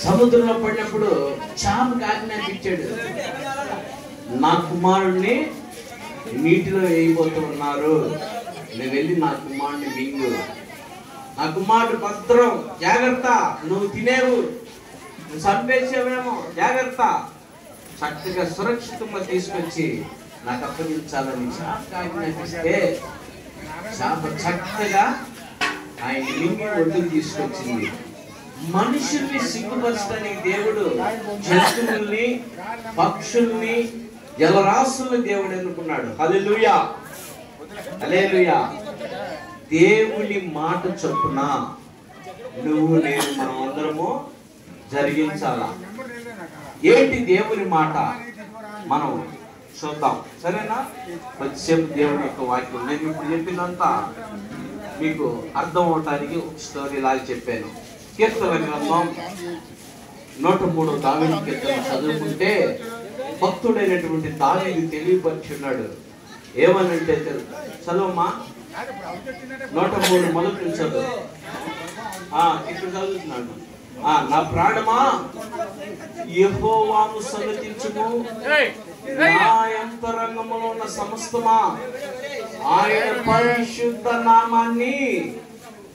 సముద్రంలో పడినప్పుడు చాపకి ఆజ్ఞాపించాడు, నా కుమారుణ్ణి నీటిలో వేయబోతూ ఉన్నారు, నువ్వు వెళ్ళి నా కుమారుని మింగు, నా కుమారుడు భద్రం, జాగ్రత్త, నువ్వు తినేవు, నువ్వు చంపేసేవేమో, జాగ్రత్త, చక్కగా సురక్షితంగా తీసుకొచ్చి నాకు అప్పగించాలని చాపకి ఆజ్ఞాపిస్తే చాప చక్కగా ఆయన మింగి ఒడ్డుకు తీసుకొచ్చింది. మనుషుల్ని సిగ్గుపరచడానికి దేవుడు జంతువుల్ని, పక్షుల్ని, జలరాశుల్ని దేవుడు ఎన్నుకున్నాడు. హల్లెలూయా, హల్లెలూయా. దేవుని మాట చొప్పున నువ్వు నేను మనం అందరము జరిగించాలా. ఏంటి దేవుని మాట మనం చూద్దాం, సరేనా? కొద్దిసేపు దేవుని యొక్క వాక్యం నేను ఇప్పుడు చెప్పినంత మీకు అర్థం అవటానికి ఒక స్టోరీ లాగా చెప్పాను. కీర్తన గ్రంథం 103 దావీదు కీర్తన చదువుకుంటే భక్తుడైనటువంటి దావీదు తెలియపరుచున్నాడు. ఏమనంటే చదువమ్మా, 103 మొదటి చదువు. ఇక్కడ చదువుతున్నాడు. నా ప్రాణమా యెహోవాను సన్నతించుము, నా అంతరంగములో ఉన్న సమస్తమా ఆయన పరిశుద్ధ నామాన్ని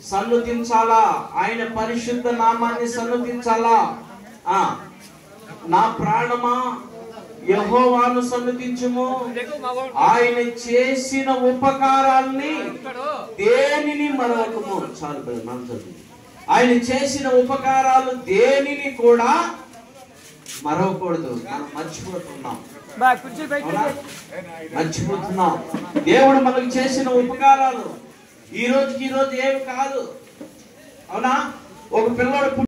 సన్నుతించాలా, ఆయన పరిశుద్ధ నామాన్ని సన్నుతించాలా. నా ప్రాణమా యెహోవాను సన్నుతించుము, ఆయన చేసిన ఉపకారాల్ని దేనిని మరవకము. చాలు మనం చదువు. ఆయన చేసిన ఉపకారాలు దేనిని కూడా మరవకూడదు. మనం మర్చిపోతున్నాం. దేవుడు మనకు చేసిన ఉపకారాలు ఈ రోజు ఏమి కాదు, అవునా? ఒక పిల్లడు